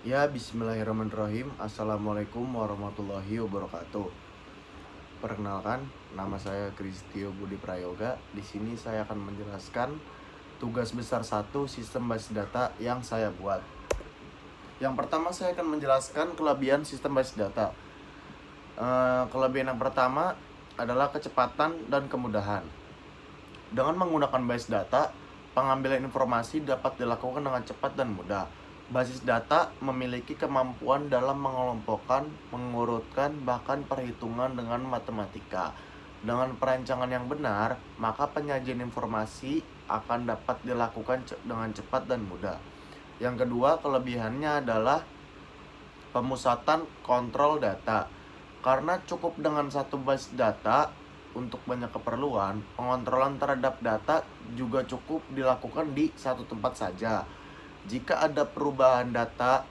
Ya, bismillahirrahmanirrahim. Assalamualaikum warahmatullahi wabarakatuh. Perkenalkan, nama saya Kristio Budi Prayoga. Di sini saya akan menjelaskan tugas besar 1 sistem basis data yang saya buat. Yang pertama, saya akan menjelaskan kelebihan sistem basis data. Kelebihan yang pertama adalah kecepatan dan kemudahan. Dengan menggunakan basis data, pengambilan informasi dapat dilakukan dengan cepat dan mudah. Basis data memiliki kemampuan dalam mengelompokkan, mengurutkan, bahkan perhitungan dengan matematika. Dengan perancangan yang benar, maka penyajian informasi akan dapat dilakukan dengan cepat dan mudah. Yang kedua, kelebihannya adalah pemusatan kontrol data. Karena cukup dengan satu basis data untuk banyak keperluan, pengontrolan terhadap data juga cukup dilakukan di satu tempat saja. Jika ada perubahan data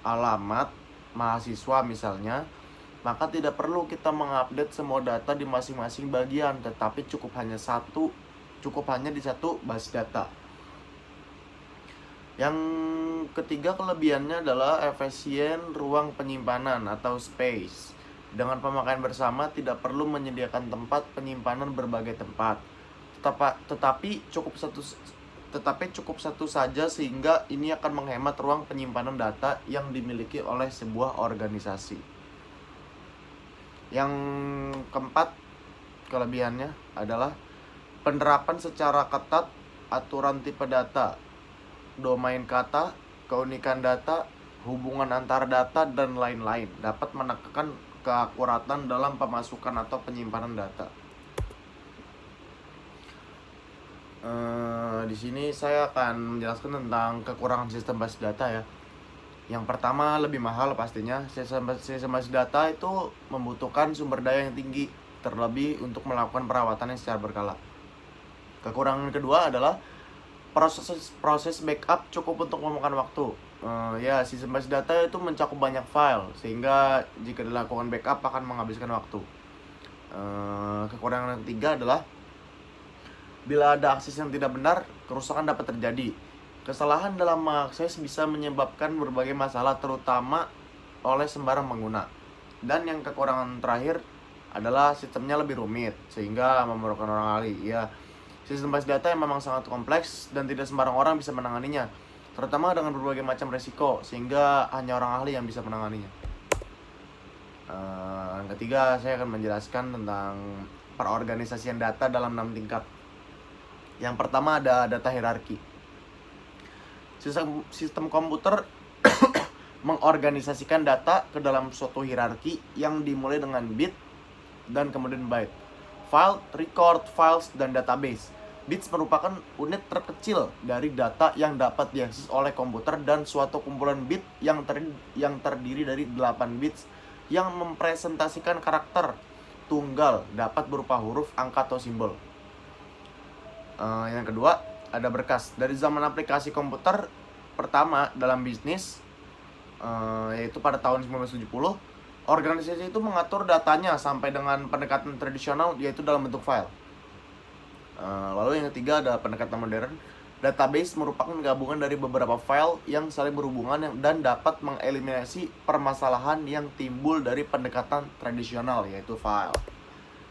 alamat mahasiswa misalnya, maka tidak perlu kita mengupdate semua data di masing-masing bagian, tetapi cukup hanya di satu basis data. Yang ketiga kelebihannya adalah efisien ruang penyimpanan atau space. Dengan pemakaian bersama tidak perlu menyediakan tempat penyimpanan berbagai tempat. Tetapi cukup satu saja, sehingga ini akan menghemat ruang penyimpanan data yang dimiliki oleh sebuah organisasi. Yang keempat kelebihannya adalah penerapan secara ketat aturan tipe data, domain kata, keunikan data, hubungan antar data, dan lain-lain, dapat menekan keakuratan dalam pemasukan atau penyimpanan data. Di sini saya akan menjelaskan tentang kekurangan sistem basis data ya. Yang pertama, lebih mahal pastinya. Sistem basis data itu membutuhkan sumber daya yang tinggi, terlebih untuk melakukan perawatannya secara berkala. Kekurangan kedua adalah proses backup cukup untuk memakan waktu. Sistem basis data itu mencakup banyak file, sehingga jika dilakukan backup akan menghabiskan waktu. Kekurangan yang ketiga adalah bila ada akses yang tidak benar, kerusakan dapat terjadi. Kesalahan dalam mengakses bisa menyebabkan berbagai masalah, terutama oleh sembarang pengguna. Dan yang kekurangan terakhir adalah sistemnya lebih rumit, sehingga memerlukan orang ahli. Sistem basis data yang memang sangat kompleks dan tidak sembarang orang bisa menanganinya, terutama dengan berbagai macam resiko, sehingga hanya orang ahli yang bisa menanganinya. Yang ketiga, saya akan menjelaskan tentang perorganisasian data dalam 6 tingkat. Yang pertama ada data hierarki. Sistem komputer mengorganisasikan data ke dalam suatu hierarki yang dimulai dengan bit dan kemudian byte. File, record, files, dan database. Bits merupakan unit terkecil dari data yang dapat diakses oleh komputer, dan suatu kumpulan bit yang terdiri dari 8 bits yang mempresentasikan karakter tunggal, dapat berupa huruf, angka, atau simbol. Yang kedua ada berkas. Dari zaman aplikasi komputer pertama dalam bisnis, yaitu pada tahun 1970, organisasi itu mengatur datanya sampai dengan pendekatan tradisional, yaitu dalam bentuk file. Lalu yang ketiga ada pendekatan modern. Database merupakan gabungan dari beberapa file yang saling berhubungan dan dapat mengeliminasi permasalahan yang timbul dari pendekatan tradisional, yaitu file.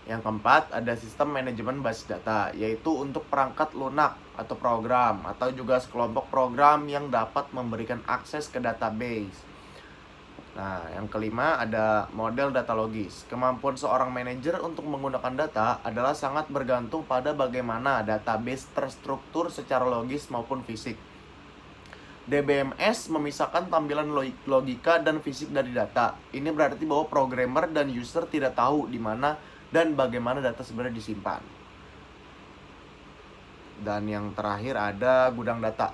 Yang keempat ada sistem manajemen basis data, yaitu untuk perangkat lunak atau program, atau juga sekelompok program yang dapat memberikan akses ke database. Nah, yang kelima ada model data logis. Kemampuan seorang manajer untuk menggunakan data adalah sangat bergantung pada bagaimana database terstruktur secara logis maupun fisik. DBMS memisahkan tampilan logika dan fisik dari data. Ini berarti bahwa programmer dan user tidak tahu di mana dan bagaimana data sebenarnya disimpan. Dan yang terakhir ada gudang data.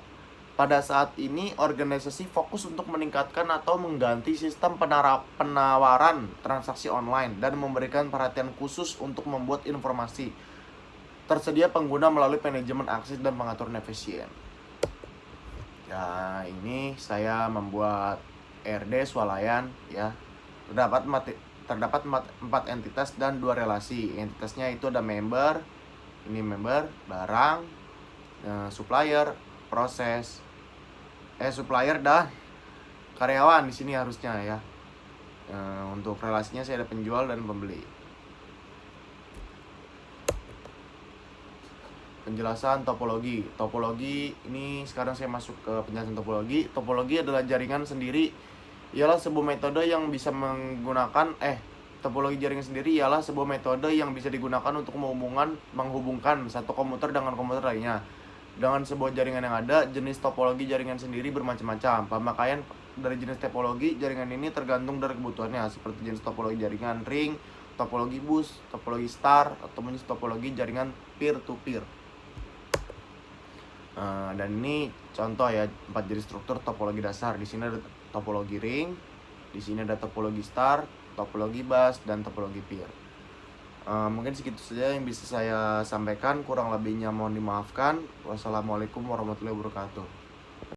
Pada saat ini organisasi fokus untuk meningkatkan atau mengganti sistem penawaran transaksi online dan memberikan perhatian khusus untuk membuat informasi tersedia pengguna melalui manajemen akses dan pengaturan efisien. Ini saya membuat RD swalayan ya. Terdapat 4 entitas dan 2 relasi. Entitasnya itu ada member, barang, supplier, proses, supplier dan karyawan di sini harusnya ya. Untuk relasinya saya ada penjual dan pembeli. Penjelasan topologi. Topologi ini sekarang saya masuk ke penjelasan topologi. Topologi adalah jaringan sendiri. Ialah sebuah metode yang bisa menggunakan topologi jaringan sendiri ialah sebuah metode yang bisa digunakan untuk menghubungkan satu komputer dengan komputer lainnya. Dengan sebuah jaringan yang ada, jenis topologi jaringan sendiri bermacam-macam. Pemakaian dari jenis topologi jaringan ini tergantung dari kebutuhannya, seperti jenis topologi jaringan ring, topologi bus, topologi star, atau jenis topologi jaringan peer-to-peer. Dan ini contoh ya 4 jenis struktur topologi dasar. Di sini ada topologi ring, di sini ada topologi star, topologi bus, dan topologi peer. Mungkin segitu saja yang bisa saya sampaikan, kurang lebihnya mohon dimaafkan. Wassalamualaikum warahmatullahi wabarakatuh.